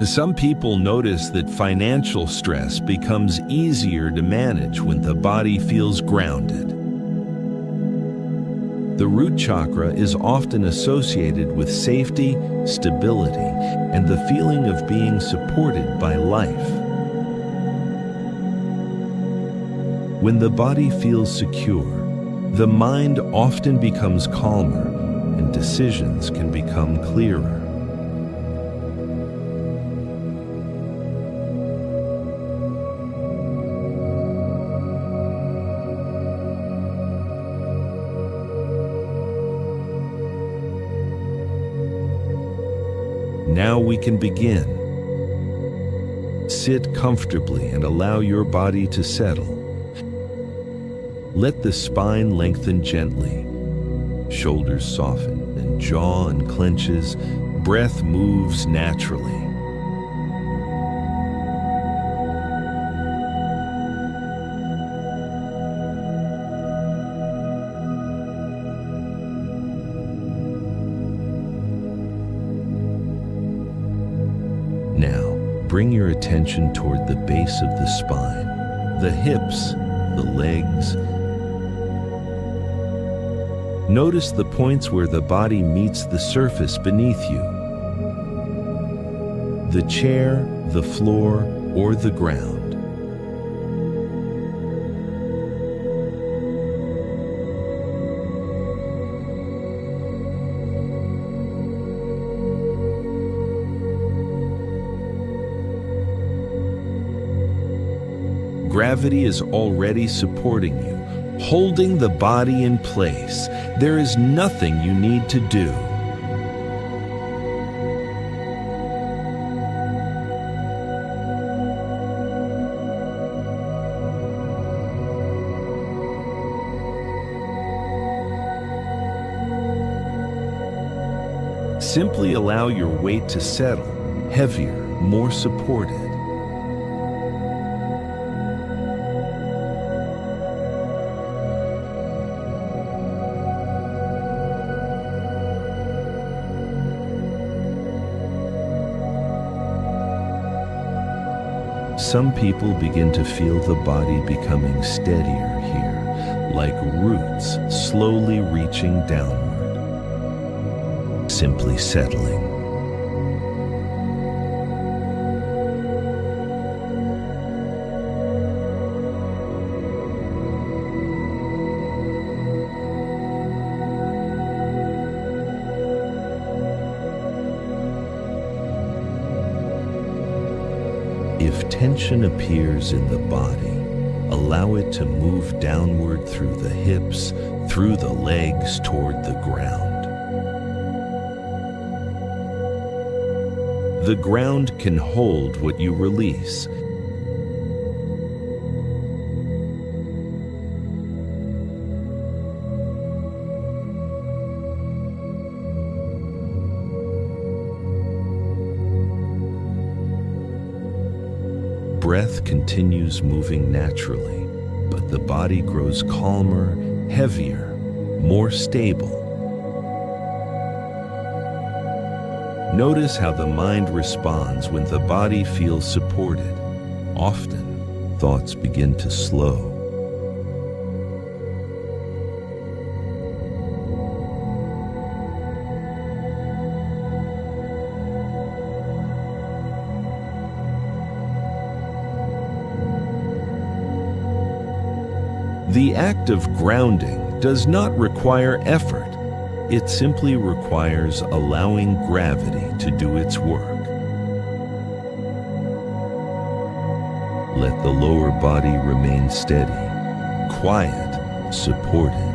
Some people notice that financial stress becomes easier to manage when the body feels grounded. The root chakra is often associated with safety, stability, and the feeling of being supported by life. When the body feels secure, the mind often becomes calmer and decisions can become clearer. Now we can begin. Sit comfortably and allow your body to settle. Let the spine lengthen gently. Shoulders soften and jaw unclenches. Breath moves naturally. Now, bring your attention toward the base of the spine, the hips, the legs. Notice the points where the body meets the surface beneath you. The chair, the floor, or the ground. Gravity is already supporting you, holding the body in place. There is nothing you need to do. Simply allow your weight to settle, heavier, more supported. Some people begin to feel the body becoming steadier here, like roots slowly reaching downward, simply settling. If tension appears in the body, allow it to move downward through the hips, through the legs toward the ground. The ground can hold what you release. Breath continues moving naturally, but the body grows calmer, heavier, more stable. Notice how the mind responds when the body feels supported. Often, thoughts begin to slow. The act of grounding does not require effort. It simply requires allowing gravity to do its work. Let the lower body remain steady, quiet, supported.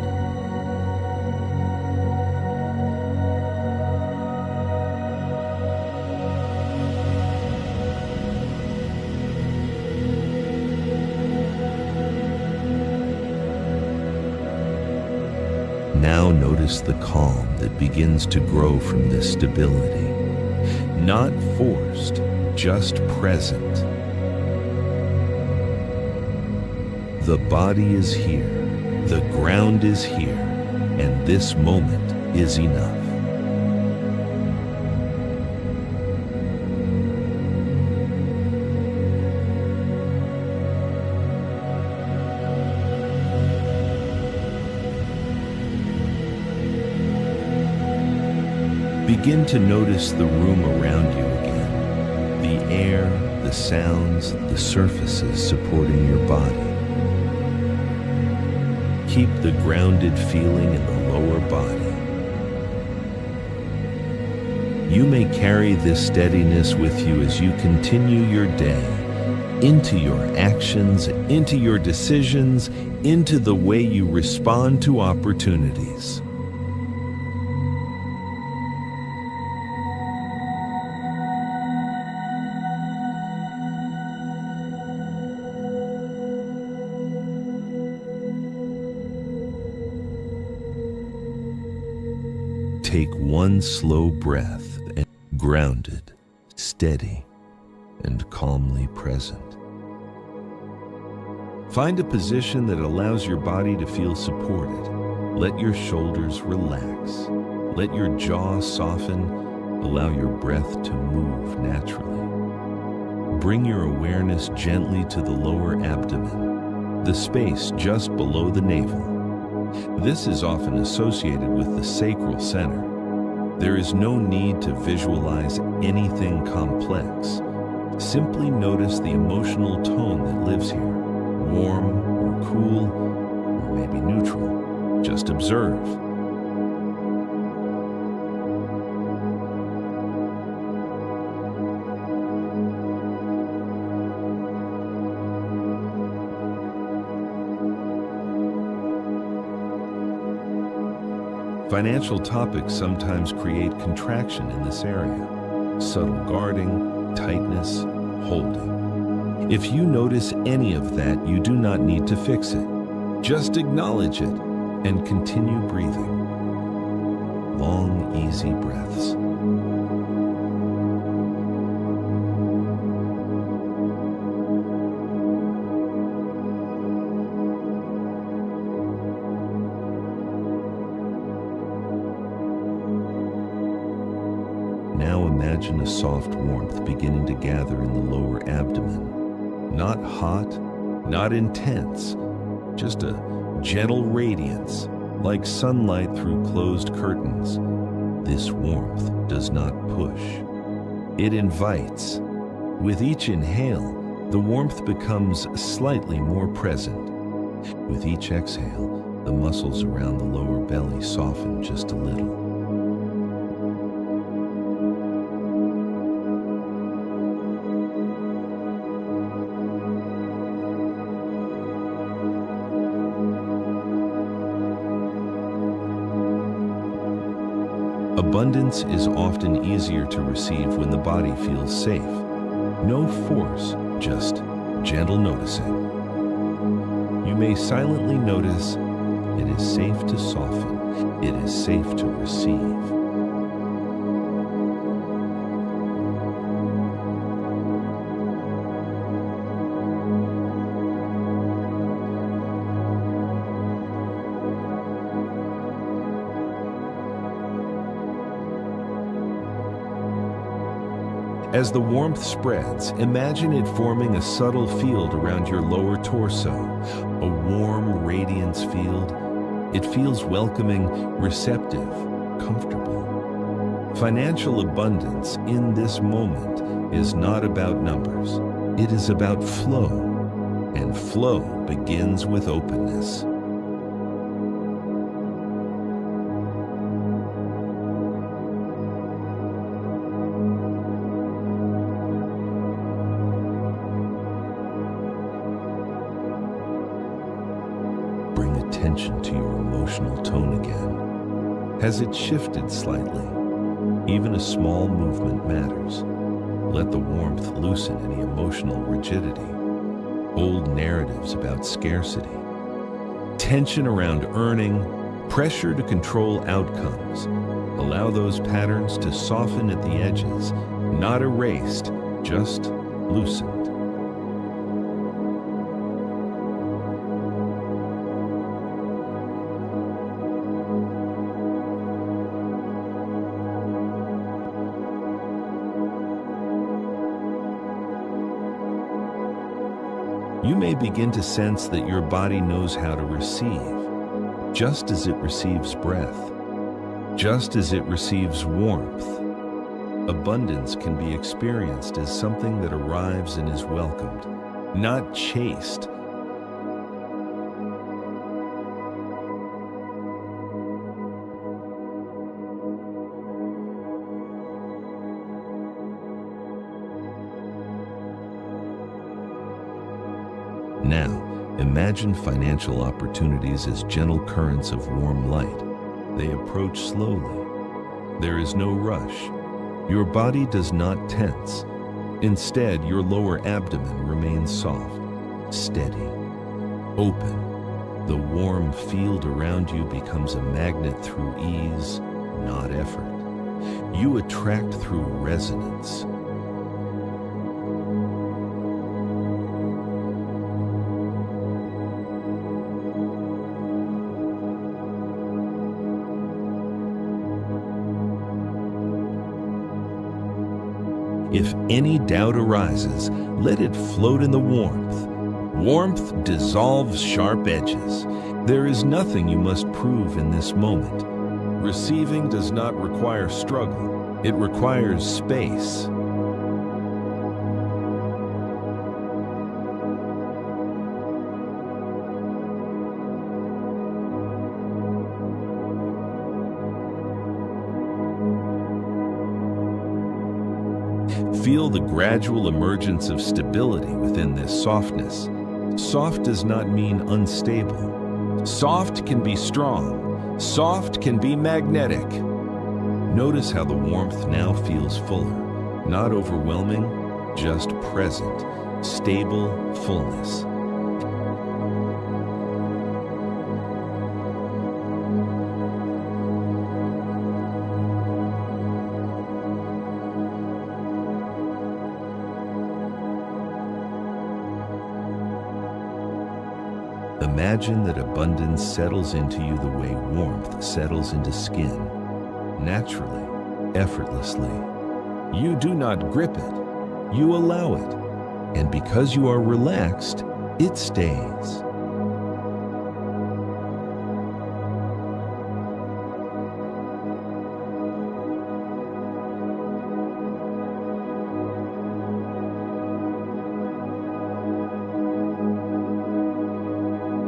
Now notice the calm that begins to grow from this stability. Not forced, just present. The body is here, the ground is here, and this moment is enough. Begin to notice the room around you again, the air, the sounds, the surfaces supporting your body. Keep the grounded feeling in the lower body. You may carry this steadiness with you as you continue your day, into your actions, into your decisions, into the way you respond to opportunities. Take one slow breath and grounded, steady, and calmly present. Find a position that allows your body to feel supported. Let your shoulders relax. Let your jaw soften. Allow your breath to move naturally. Bring your awareness gently to the lower abdomen, the space just below the navel. This is often associated with the sacral center. There is no need to visualize anything complex. Simply notice the emotional tone that lives here, warm or cool, or maybe neutral. Just observe. Financial topics sometimes create contraction in this area. Subtle guarding, tightness, holding. If you notice any of that, you do not need to fix it. Just acknowledge it and continue breathing. Long, easy breaths. Now imagine a soft warmth beginning to gather in the lower abdomen. Not hot, not intense, just a gentle radiance, like sunlight through closed curtains. This warmth does not push. It invites. With each inhale, the warmth becomes slightly more present. With each exhale, the muscles around the lower belly soften just a little. Abundance is often easier to receive when the body feels safe. No force, just gentle noticing. You may silently notice it is safe to soften. It is safe to receive. As the warmth spreads, imagine it forming a subtle field around your lower torso, a warm radiance field. It feels welcoming, receptive, comfortable. Financial abundance in this moment is not about numbers. It is about flow, and flow begins with openness. Bring attention to your emotional tone again. Has it shifted slightly? Even a small movement matters. Let the warmth loosen any emotional rigidity. Old narratives about scarcity. Tension around earning, pressure to control outcomes. Allow those patterns to soften at the edges, not erased, just loosened. You may begin to sense that your body knows how to receive, just as it receives breath. Just as it receives warmth, abundance can be experienced as something that arrives and is welcomed, not chased. Now, imagine financial opportunities as gentle currents of warm light. They approach slowly. There is no rush. Your body does not tense. Instead, your lower abdomen remains soft, steady, open. The warm field around you becomes a magnet through ease, not effort. You attract through resonance. If any doubt arises, let it float in the warmth. Warmth dissolves sharp edges. There is nothing you must prove in this moment. Receiving does not require struggle. It requires space. Feel the gradual emergence of stability within this softness. Soft does not mean unstable. Soft can be strong. Soft can be magnetic. Notice how the warmth now feels fuller, not overwhelming, just present, stable fullness. Imagine that abundance settles into you the way warmth settles into skin, naturally, effortlessly. You do not grip it, you allow it, and because you are relaxed, it stays.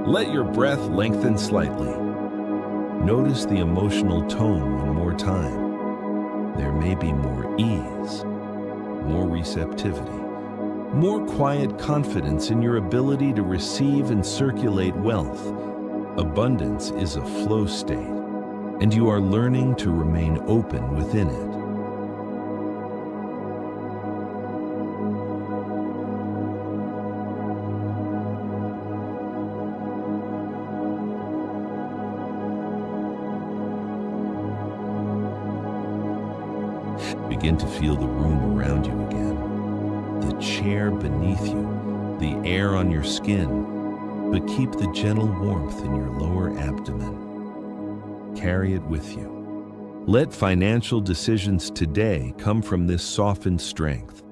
Let your breath lengthen slightly. Notice the emotional tone one more time. There may be more ease, more receptivity, more quiet confidence in your ability to receive and circulate wealth. Abundance is a flow state, and you are learning to remain open within it. Begin to feel the room around you again, the chair beneath you, the air on your skin, but keep the gentle warmth in your lower abdomen. Carry it with you. Let financial decisions today come from this softened strength,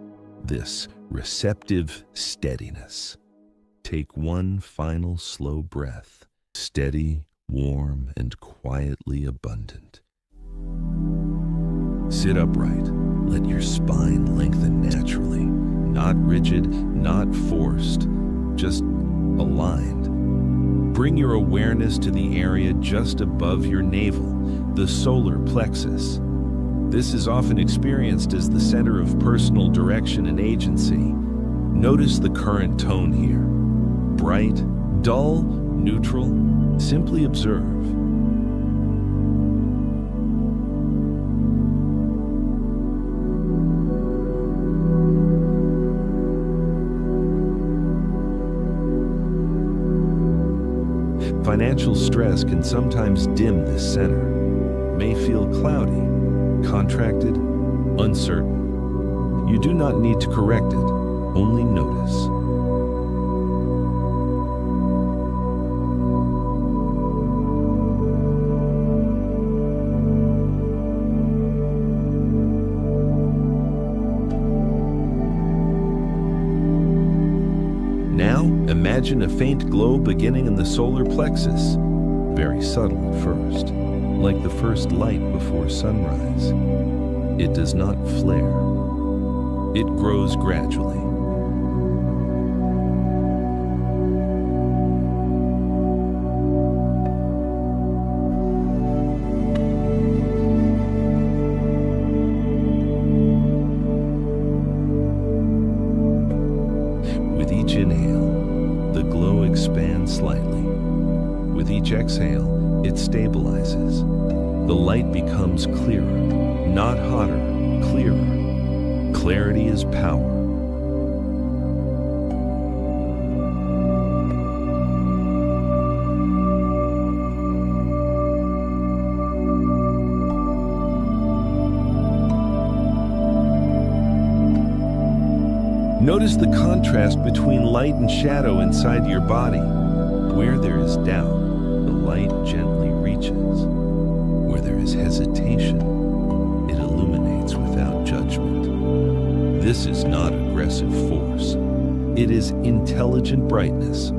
this receptive steadiness. Take one final slow breath, steady, warm, and quietly abundant. Sit upright. Let your spine lengthen naturally, not rigid, not forced, just aligned. Bring your awareness to the area just above your navel, the solar plexus. This is often experienced as the center of personal direction and agency. Notice the current tone here. Bright, dull, neutral. Simply observe. Financial stress can sometimes dim this center. May feel cloudy, contracted, uncertain. You do not need to correct it, only notice. Now, imagine a faint glow beginning in the solar plexus, very subtle at first. like the first light before sunrise. It does not flare. It grows gradually. With each inhale, the glow expands slightly. With each exhale, it stabilizes. The light becomes clearer, not hotter, clearer. Clarity is power. Notice the contrast between light and shadow inside your body. Where there is doubt, the light gently reaches. Where there is hesitation, it illuminates without judgment. This is not aggressive force. It is intelligent brightness.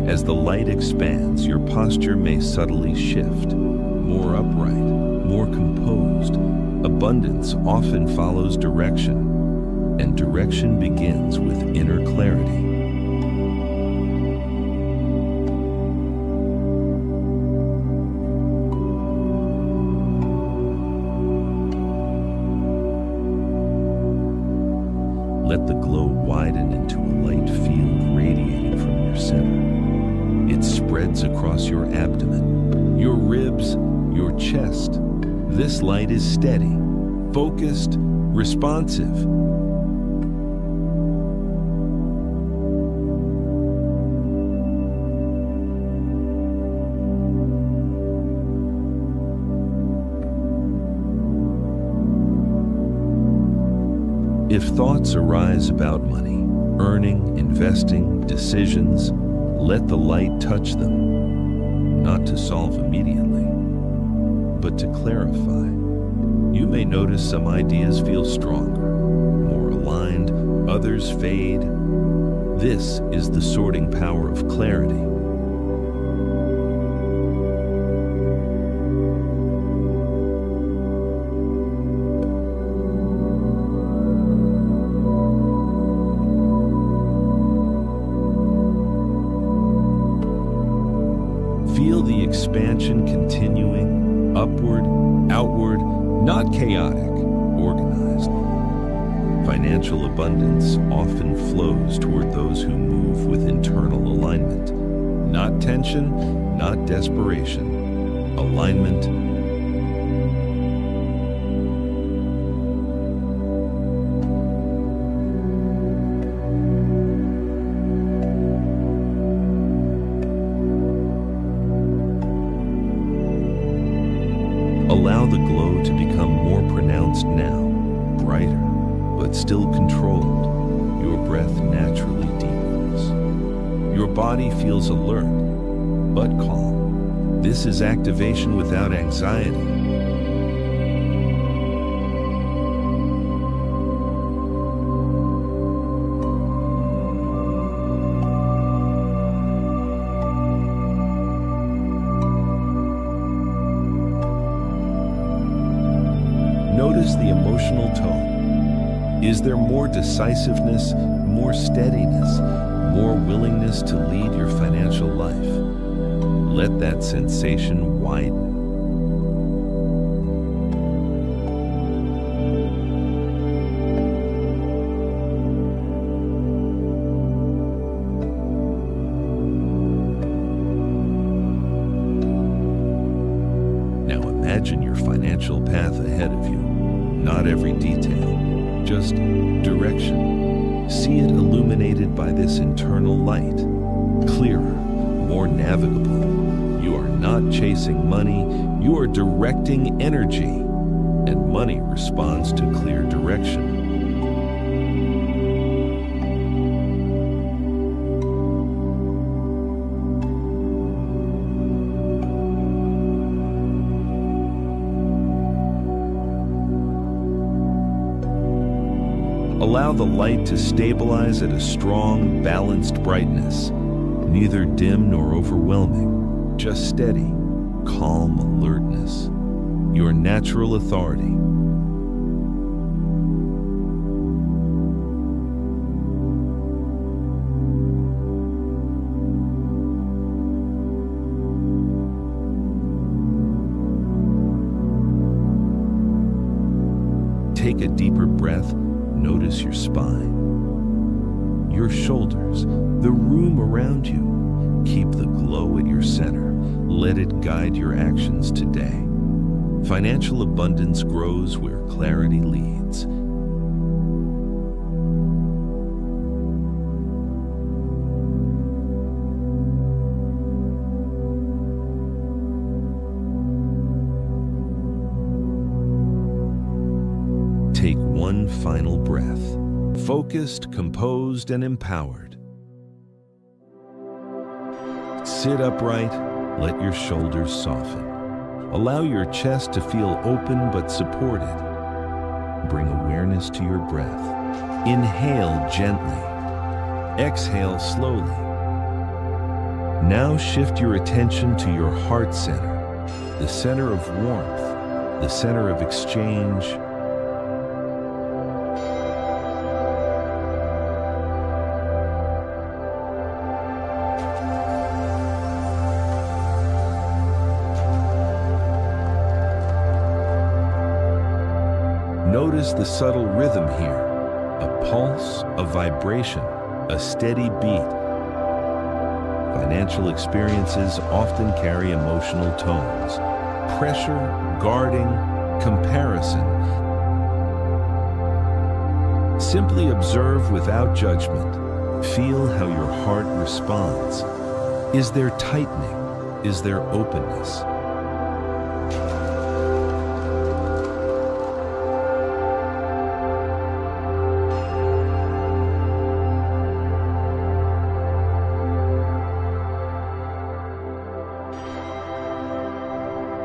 As the light expands, your posture may subtly shift. More upright, more composed. Abundance often follows direction, and direction begins with inner clarity. Let the glow widen into a light field radiating from your center. It spreads across your abdomen, your ribs, your chest. This light is steady, focused, responsive. If thoughts arise about money, earning, investing, decisions, let the light touch them, not to solve immediately, but to clarify. You may notice some ideas feel stronger, more aligned, others fade. This is the sorting power of clarity. Feel the expansion continuing, upward, outward, not chaotic, organized. Financial abundance often flows toward those who move with internal alignment. Not tension, not desperation. Alignment. Allow the glow to become more pronounced now, brighter, but still controlled. Your breath naturally deepens. Your body feels alert, but calm. This is activation without anxiety. Notice the emotional tone. Is there more decisiveness, more steadiness, more willingness to lead your financial life? Let that sensation widen. Now imagine your financial path ahead of you. Not every detail, just direction. See it illuminated by this internal light. Clearer, more navigable. You are not chasing money, you are directing energy. And money responds to clear direction. Allow the light to stabilize at a strong, balanced brightness, neither dim nor overwhelming, just steady, calm alertness, your natural authority. Take a deeper breath. Notice your spine, your shoulders, the room around you. Keep the glow at your center. Let it guide your actions today. Financial abundance grows where clarity leads. Take one final breath, focused, composed, and empowered. Sit upright, let your shoulders soften. Allow your chest to feel open but supported. Bring awareness to your breath. Inhale gently. Exhale slowly. Now shift your attention to your heart center, the center of warmth, the center of exchange. Notice the subtle rhythm here, a pulse, a vibration, a steady beat. Financial experiences often carry emotional tones, pressure, guarding, comparison. Simply observe without judgment. Feel how your heart responds. Is there tightening? Is there openness?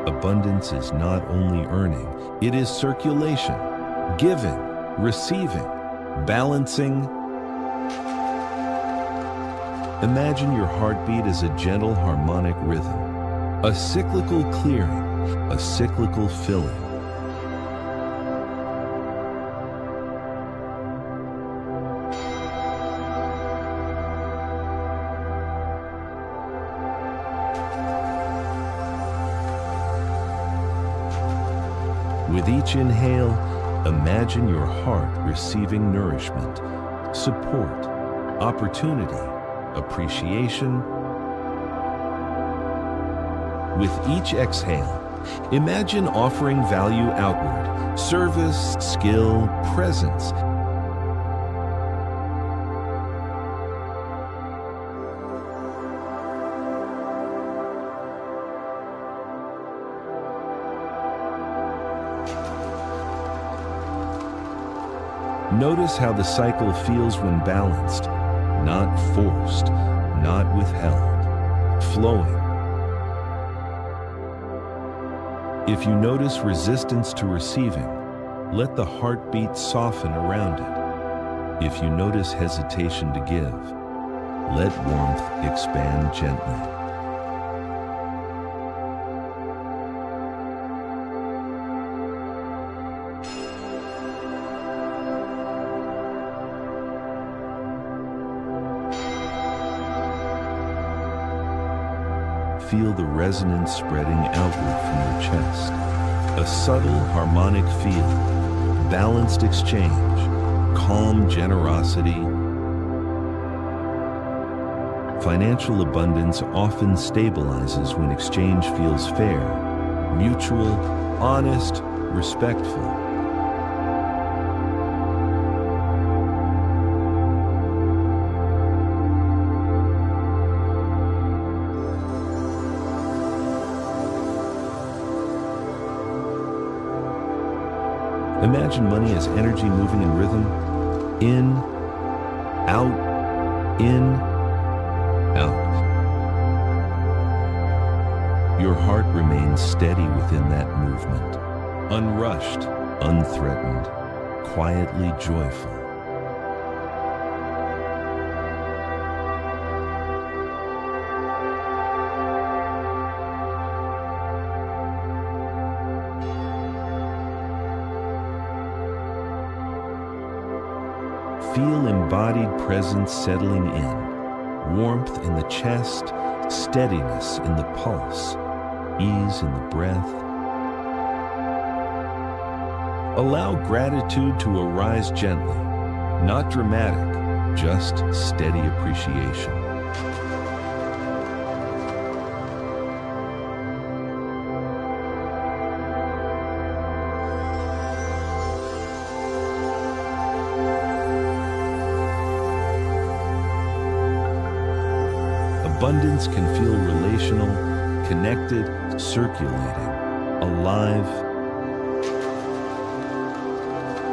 Abundance is not only earning, it is circulation, giving, receiving, balancing. Imagine your heartbeat as a gentle harmonic rhythm, a cyclical clearing, a cyclical filling. With each inhale, imagine your heart receiving nourishment, support, opportunity, appreciation. With each exhale, imagine offering value outward, service, skill, presence. Notice how the cycle feels when balanced, not forced, not withheld, flowing. If you notice resistance to receiving, let the heartbeat soften around it. If you notice hesitation to give, let warmth expand gently. Feel the resonance spreading outward from your chest. A subtle harmonic feel, balanced exchange, calm generosity. Financial abundance often stabilizes when exchange feels fair, mutual, honest, respectful. Imagine money as energy moving in rhythm, in, out, in, out. Your heart remains steady within that movement, unrushed, unthreatened, quietly joyful. Feel embodied presence settling in, warmth in the chest, steadiness in the pulse, ease in the breath. Allow gratitude to arise gently, not dramatic, just steady appreciation. Abundance can feel relational, connected, circulating, alive.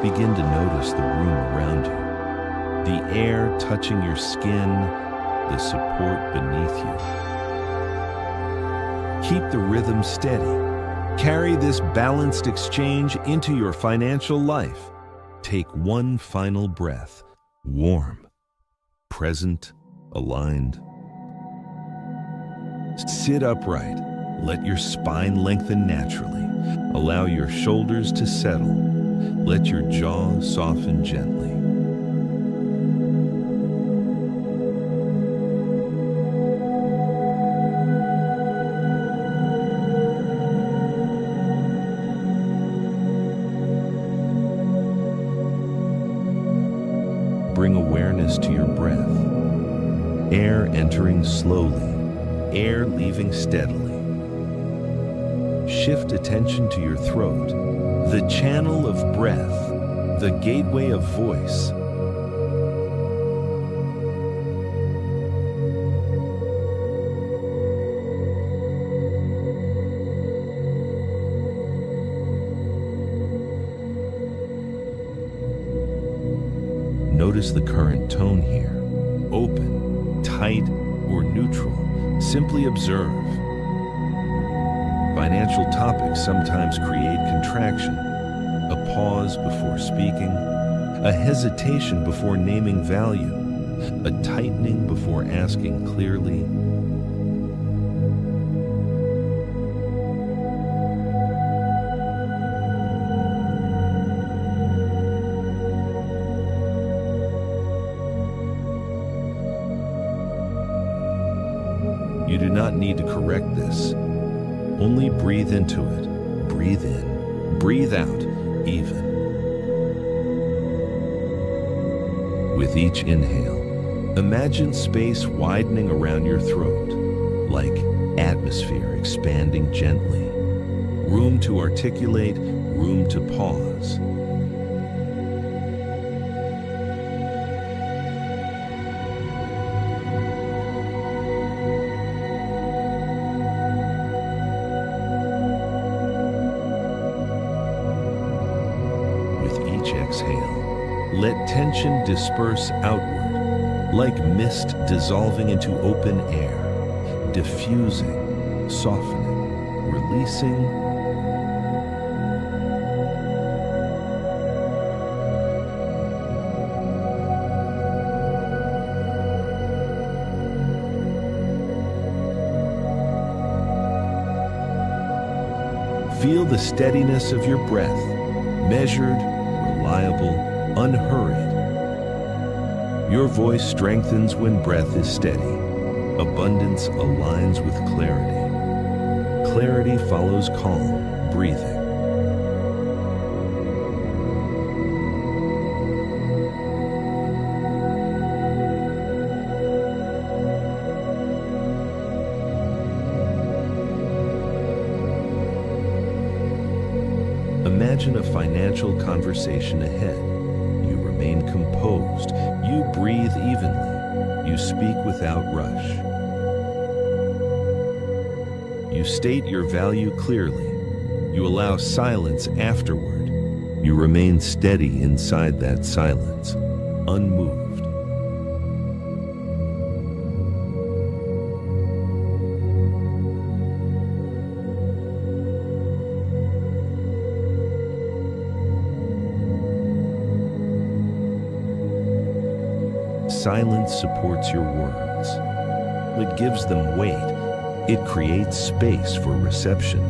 Begin to notice the room around you, the air touching your skin, the support beneath you. Keep the rhythm steady. Carry this balanced exchange into your financial life. Take one final breath, warm, present, aligned. Sit upright. Let your spine lengthen naturally. Allow your shoulders to settle. Let your jaw soften gently. Bring awareness to your breath. Air entering slowly. Air leaving steadily. Shift attention to your throat, the channel of breath, the gateway of voice. Notice the current tone here, open, tight, or neutral. Simply observe. Financial topics sometimes create contraction, a pause before speaking, a hesitation before naming value, a tightening before asking clearly. You do not need to correct this. Only breathe into it. Breathe in. Breathe out, even. With each inhale, imagine space widening around your throat, like atmosphere expanding gently. Room to articulate, room to pause. Exhale. Let tension disperse outward, like mist dissolving into open air, diffusing, softening, releasing. Feel the steadiness of your breath, measured, reliable, unhurried. Your voice strengthens when breath is steady. Abundance aligns with clarity. Clarity follows calm, breathing. Imagine a financial conversation ahead. You remain composed. You breathe evenly. You speak without rush. You state your value clearly. You allow silence afterward. You remain steady inside that silence, unmoved. Silence supports your words. It gives them weight. It creates space for reception.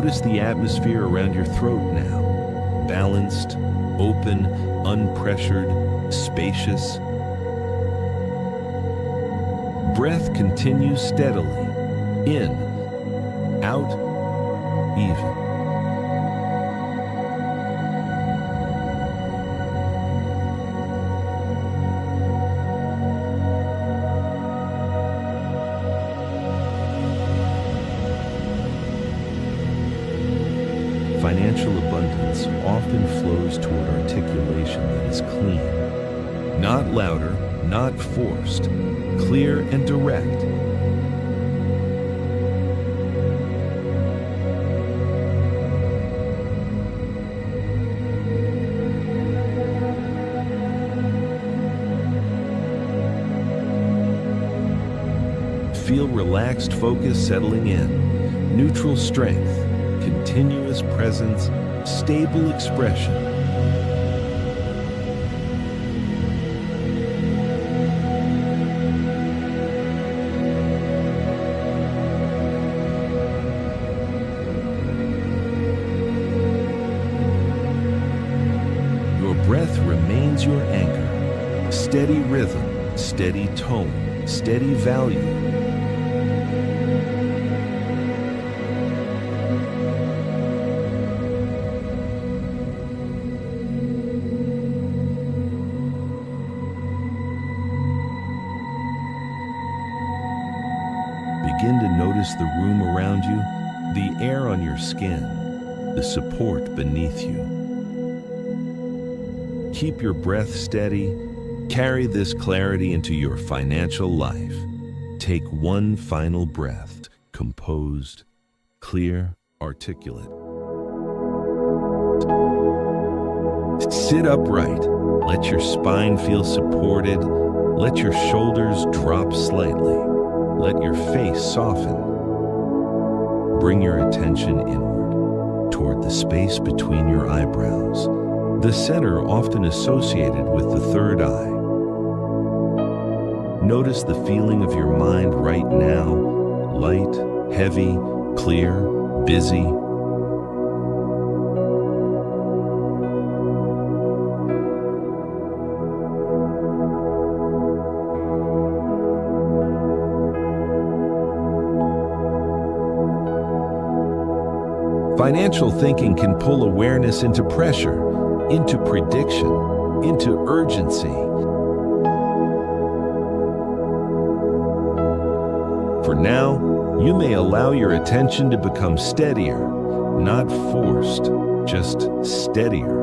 Notice the atmosphere around your throat now. Balanced, open, unpressured, spacious. Breath continues steadily. In, out, even. Financial abundance often flows toward articulation that is clean. Not louder, not forced, clear and direct. Feel relaxed focus settling in, neutral strength, continuous presence, stable expression. Your breath remains your anchor. Steady rhythm, steady tone, steady value. Begin to notice the room around you, the air on your skin, the support beneath you. Keep your breath steady. Carry this clarity into your financial life. Take one final breath, composed, clear, articulate. Sit upright. Let your spine feel supported. Let your shoulders drop slightly. Let your face soften. Bring your attention inward, toward the space between your eyebrows, the center often associated with the third eye. Notice the feeling of your mind right now, light, heavy, clear, busy. Financial thinking can pull awareness into pressure, into prediction, into urgency. For now, you may allow your attention to become steadier, not forced, just steadier.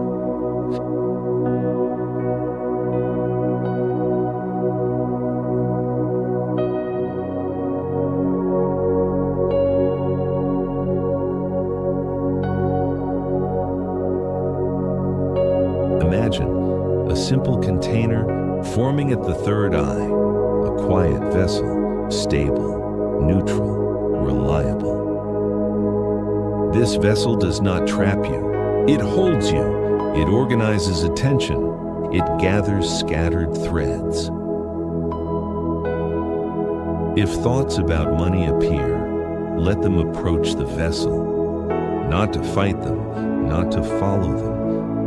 Imagine a simple container forming at the third eye, a quiet vessel, stable, neutral, reliable. This vessel does not trap you. It holds you. It organizes attention. It gathers scattered threads. If thoughts about money appear, let them approach the vessel, not to fight them, not to follow them,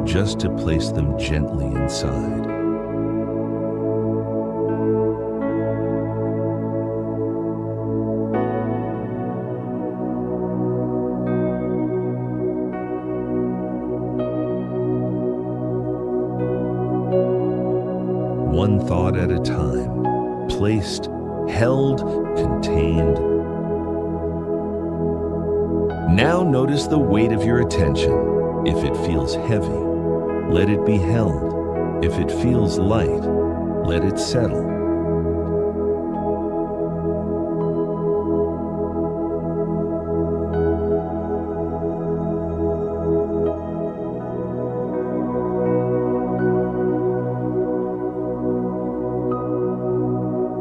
just to place them gently inside. One thought at a time, placed, held, contained. Now notice the weight of your attention. If it feels heavy, let it be held. If it feels light, let it settle.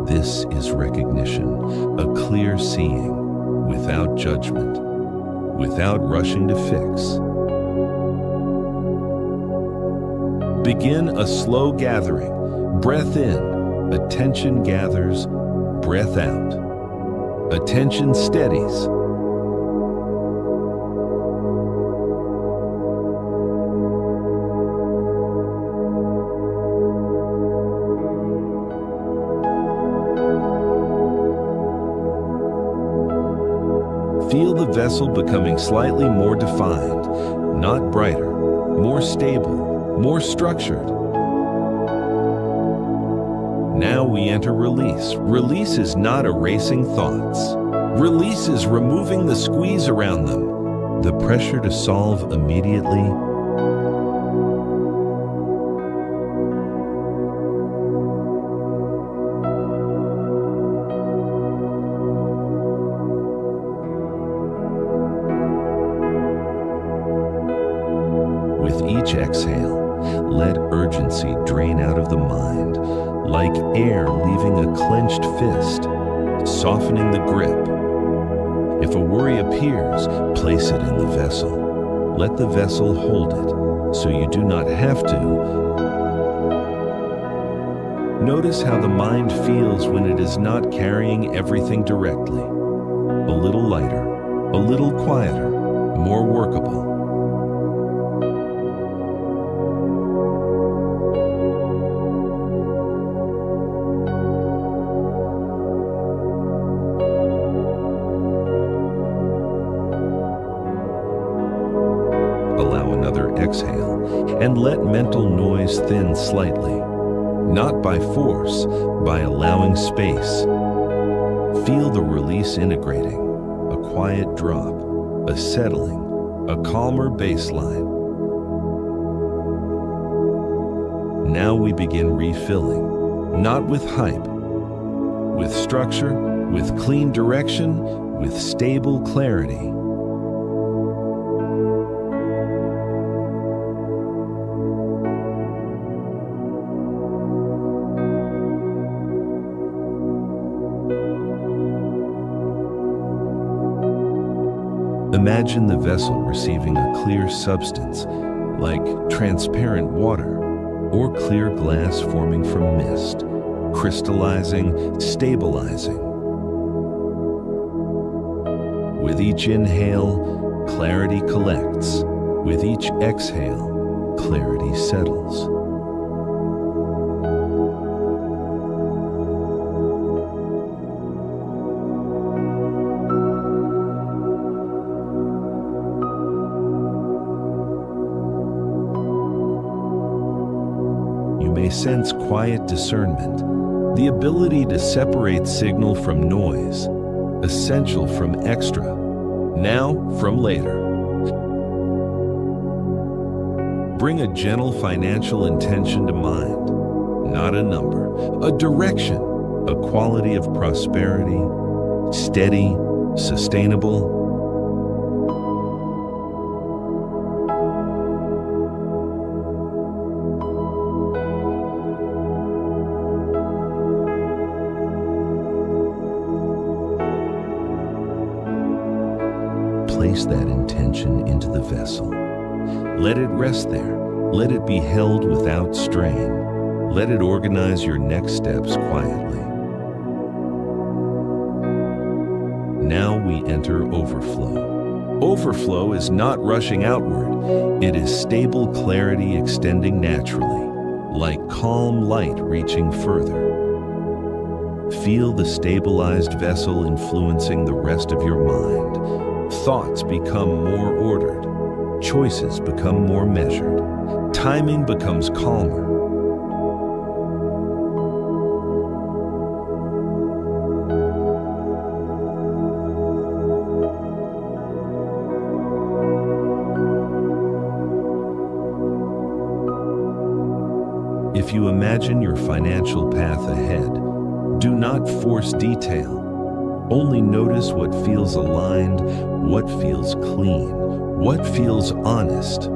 This is recognition, a clear seeing, without judgment, without rushing to fix. Begin a slow gathering. Breath in, attention gathers, breath out. Attention steadies. vessel becoming slightly more defined, not brighter, more stable, more structured. Now we enter release. Release is not erasing thoughts. Release is removing the squeeze around them, the pressure to solve immediately. With each exhale, let urgency drain out of the mind, like air leaving a clenched fist, softening the grip. If a worry appears, place it in the vessel. Let the vessel hold it, so you do not have to. Notice how the mind feels when it is not carrying everything directly. A little lighter, a little quieter, more workable. Allow another exhale and let mental noise thin slightly, not by force, by allowing space. Feel the release integrating, a quiet drop, a settling, a calmer baseline. Now we begin refilling, not with hype, with structure, with clean direction, with stable clarity. Imagine the vessel receiving a clear substance, like transparent water, or clear glass forming from mist, crystallizing, stabilizing. With each inhale, clarity collects. With each exhale, clarity settles. You may sense quiet discernment, the ability to separate signal from noise, essential from extra, now from later. Bring a gentle financial intention to mind, not a number, a direction, a quality of prosperity, steady, sustainable. Place that intention into the vessel. Let it rest there. Let it be held without strain. Let it organize your next steps quietly. Now we enter overflow. Overflow is not rushing outward. It is stable clarity extending naturally, like calm light reaching further. Feel the stabilized vessel influencing the rest of your mind. Thoughts become more ordered. Choices become more measured. Timing becomes calmer. If you imagine your financial path ahead, do not force detail. Only notice what feels aligned, what feels clean, what feels honest.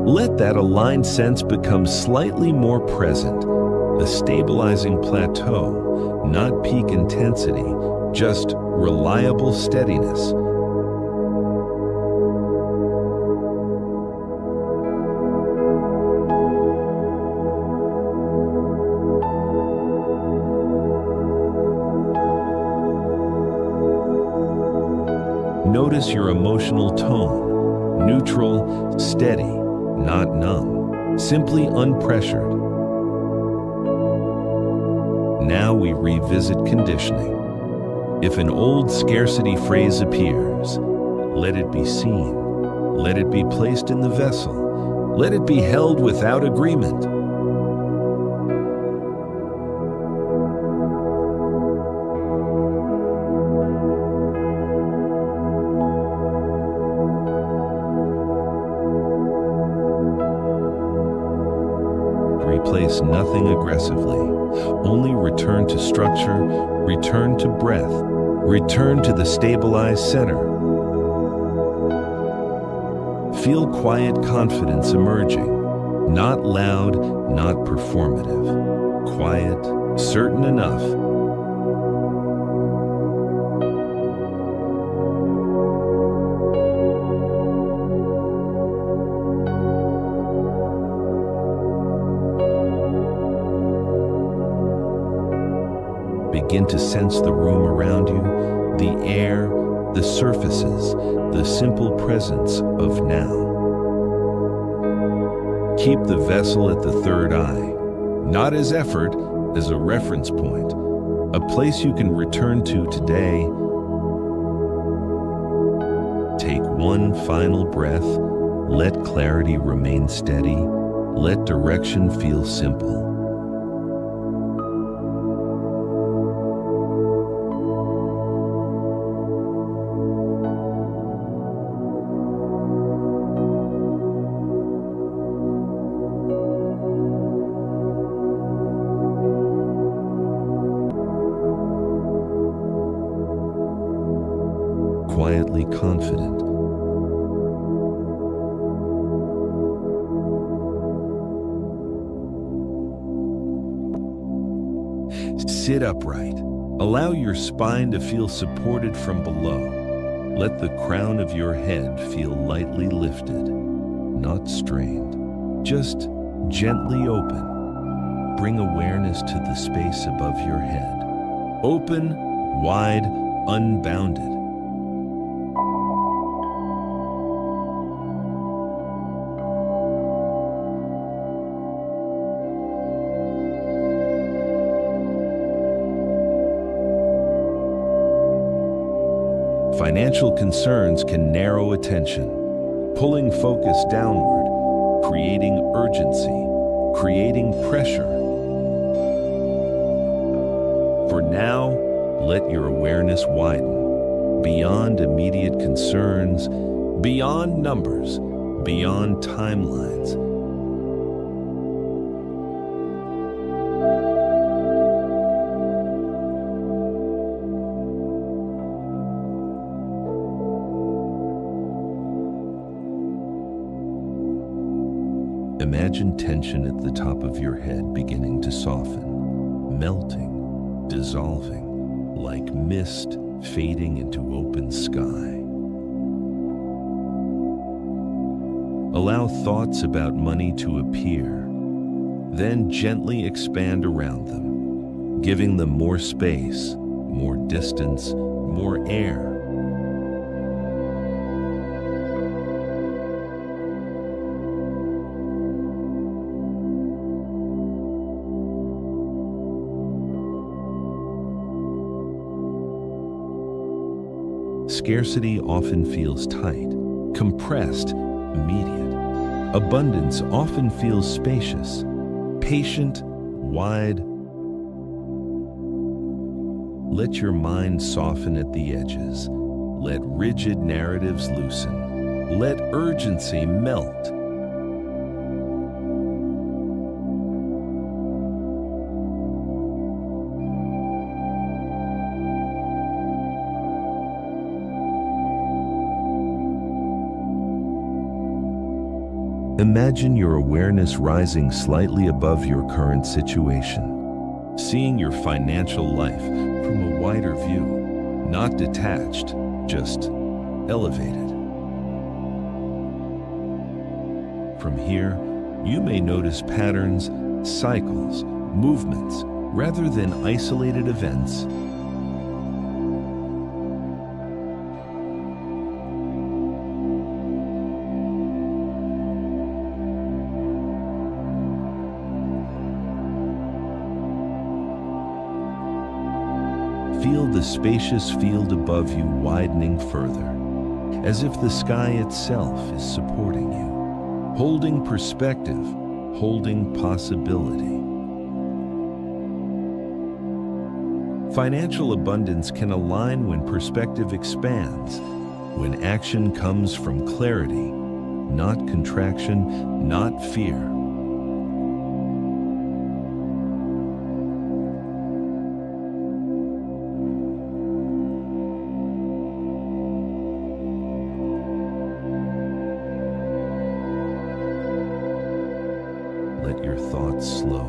Let that aligned sense become slightly more present, a stabilizing plateau, not peak intensity, just reliable steadiness. Notice your emotional tone, neutral, steady, not numb, simply unpressured. Now we revisit conditioning. If an old scarcity phrase appears, let it be seen. Let it be placed in the vessel. Let it be held without agreement. Replace nothing aggressively. Only return to structure, return to breath, return to the stabilized center. Feel quiet confidence emerging. Not loud, not performative. Quiet, certain enough. Begin to sense the room around you, the air, the surfaces, the simple presence of now. Keep the vessel at the third eye, not as effort, as a reference point, a place you can return to today. Take one final breath, let clarity remain steady, let direction feel simple. Quietly confident. Sit upright. Allow your spine to feel supported from below. Let the crown of your head feel lightly lifted, not strained, just gently open. Bring awareness to the space above your head. Open, wide, unbounded. Financial concerns can narrow attention, pulling focus downward, creating urgency, creating pressure. For now, let your awareness widen, beyond immediate concerns, beyond numbers, beyond timelines. Imagine tension at the top of your head beginning to soften, melting, dissolving, like mist fading into open sky. Allow thoughts about money to appear, then gently expand around them, giving them more space, more distance, more air. Scarcity often feels tight, compressed, immediate. Abundance often feels spacious, patient, wide. Let your mind soften at the edges. Let rigid narratives loosen. Let urgency melt. Imagine your awareness rising slightly above your current situation, seeing your financial life from a wider view, not detached, just elevated. From here, you may notice patterns, cycles, movements, rather than isolated events. Feel the spacious field above you widening further, as if the sky itself is supporting you, holding perspective, holding possibility. Financial abundance can align when perspective expands, when action comes from clarity, not contraction, not fear. Let your thoughts slow,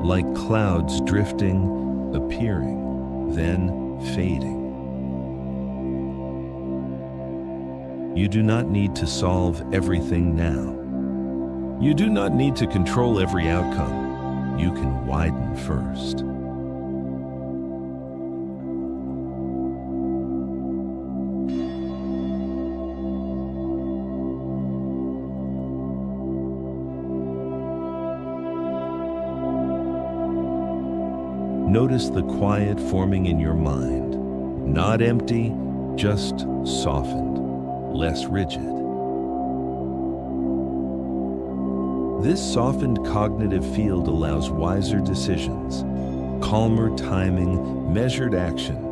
like clouds drifting, appearing, then fading. You do not need to solve everything now. You do not need to control every outcome. You can widen first. Notice the quiet forming in your mind, not empty, just softened, less rigid. This softened cognitive field allows wiser decisions, calmer timing, measured action.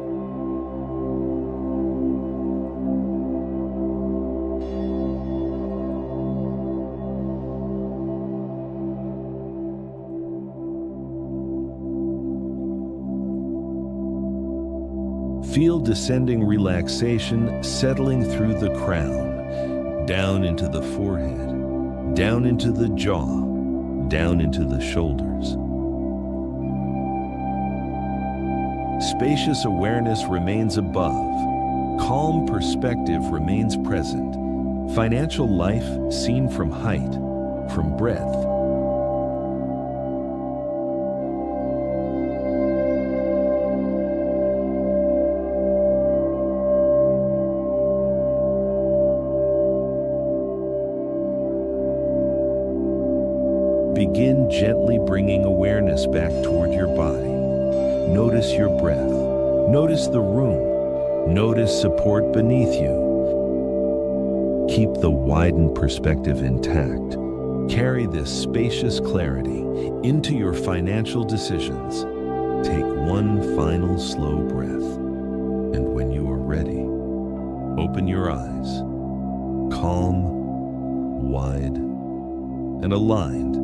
Feel descending relaxation settling through the crown, down into the forehead, down into the jaw, down into the shoulders. Spacious awareness remains above. Calm perspective remains present. Financial life seen from height, from breadth. Begin gently bringing awareness back toward your body. Notice your breath. Notice the room. Notice support beneath you. Keep the widened perspective intact. Carry this spacious clarity into your financial decisions. Take one final slow breath. And when you are ready, open your eyes. Calm, wide, and aligned.